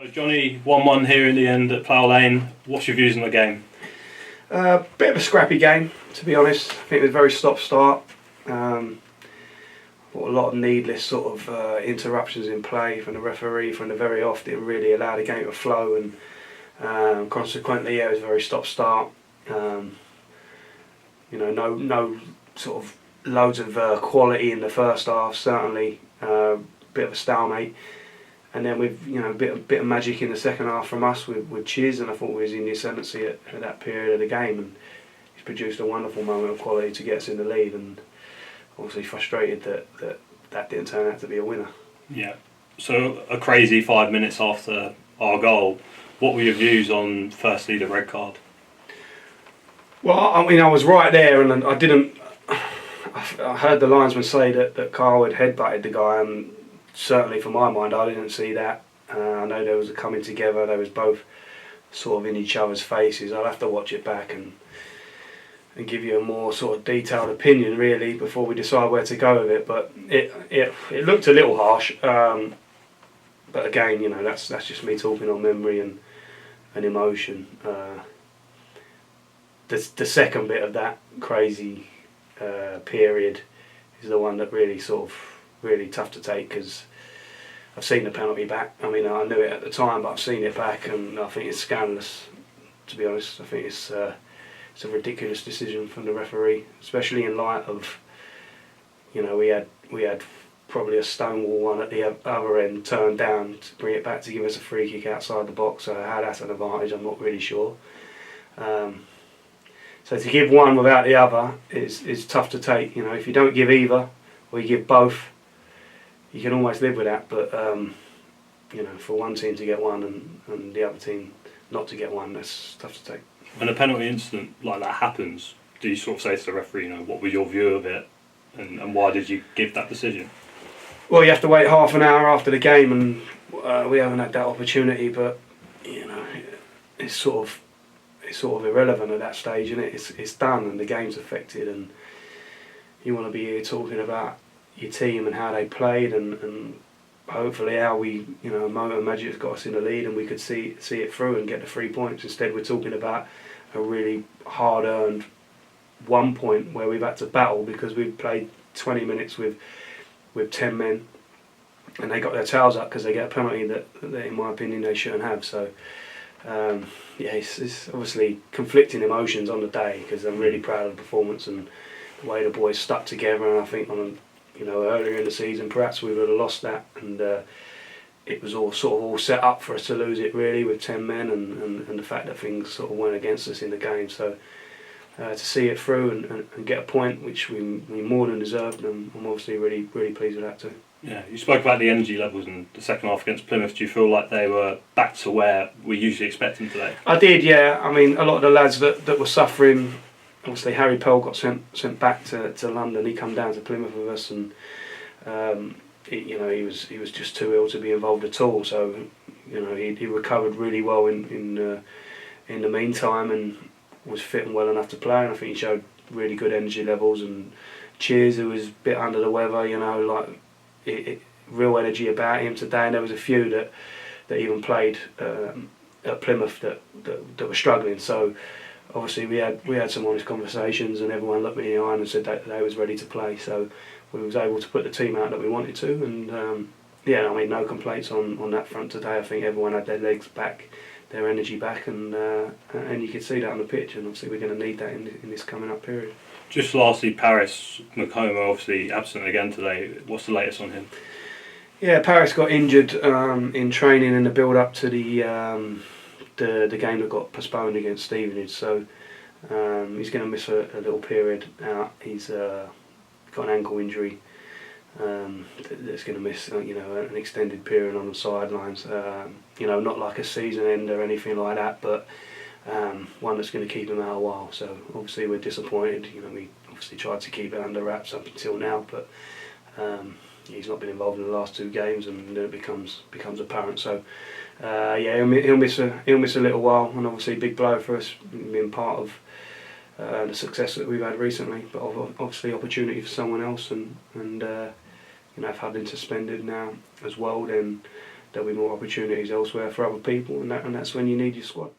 So Johnny, 1-1 here in the end at Plough Lane. What's your views on the game? Bit of a scrappy game, to be honest. I think it was very stop-start. A lot of needless sort of interruptions in play from the referee from the very off. Didn't really allow the game to flow, and consequently, it was very stop-start. No sort of loads of quality in the first half. Certainly, bit of a stalemate. And then with a bit of magic in the second half from us with Chiz, and I thought we was in the ascendancy at that period of the game, and he's produced a wonderful moment of quality to get us in the lead, and obviously frustrated that didn't turn out to be a winner. Yeah. So a crazy 5 minutes after our goal, what were your views on firstly the red card? Well, I mean, I was right there, and I heard the linesman say that Carl had headbutted the guy, and certainly for my mind I didn't see that. I know there was a coming together, they was both sort of in each other's faces. I'll have to watch it back and give you a more sort of detailed opinion really before we decide where to go with it, but it looked a little harsh, but again, that's just me talking on memory and emotion. The second bit of that crazy period is the one that really really tough to take, because I've seen the penalty back. I mean, I knew it at the time, but I've seen it back, and I think it's scandalous, to be honest. I think it's a ridiculous decision from the referee, especially in light of, we had probably a stonewall one at the other end turned down to bring it back to give us a free kick outside the box. So how that's an advantage, I'm not really sure. So to give one without the other is tough to take. If you don't give either, or you give both, you can almost live with that, but for one team to get one and the other team not to get one, that's tough to take. When a penalty incident like that happens, do you sort of say to the referee, what was your view of it, and why did you give that decision? Well, you have to wait half an hour after the game, and we haven't had that opportunity, but it's sort of irrelevant at that stage, isn't it? It's done, and the game's affected, and you want to be here talking about your team and how they played, and hopefully how we, moment of magic has got us in the lead and we could see it through and get the 3 points. Instead, we're talking about a really hard-earned 1 point where we've had to battle because we've played 20 minutes with 10 men, and they got their tails up because they get a penalty that in my opinion they shouldn't have. So it's obviously conflicting emotions on the day, because I'm really proud of the performance and the way the boys stuck together, and I think earlier in the season perhaps we would have lost that, and it was all set up for us to lose it really with 10 men, and the fact that things sort of went against us in the game. So to see it through and get a point which we more than deserved, and I'm obviously really pleased with that too. Yeah, you spoke about the energy levels in the second half against Plymouth. Do you feel like they were back to where we usually expect them today? I did, yeah. I mean, a lot of the lads that were suffering, obviously Harry Pell got sent back to London. He come down to Plymouth with us, and he was just too ill to be involved at all. So he recovered really well in the meantime, and was fit and well enough to play. And I think he showed really good energy levels. And Cheers, who was a bit under the weather, real energy about him today. And there was a few that even played at Plymouth that were struggling. So obviously we had some honest conversations, and everyone looked me in the eye and said that they was ready to play. So we was able to put the team out that we wanted to, and no complaints on that front today. I think everyone had their legs back, their energy back, and you could see that on the pitch, and obviously we're going to need that in this coming up period. Just lastly, Paris McComa obviously absent again today. What's the latest on him? Yeah, Paris got injured in training in the build up to the game that got postponed against Stevenage, so he's going to miss a little period out. He's got an ankle injury that's going to miss an extended period on the sidelines. Not like a season end or anything like that, but one that's going to keep him out a while. So obviously we're disappointed. We obviously tried to keep it under wraps up until now, but he's not been involved in the last 2 games, and then it becomes apparent. So he'll miss a little while, and obviously a big blow for us being part of the success that we've had recently. But obviously opportunity for someone else, and if Hudlin suspended now as well, then there'll be more opportunities elsewhere for other people, and that's when you need your squad.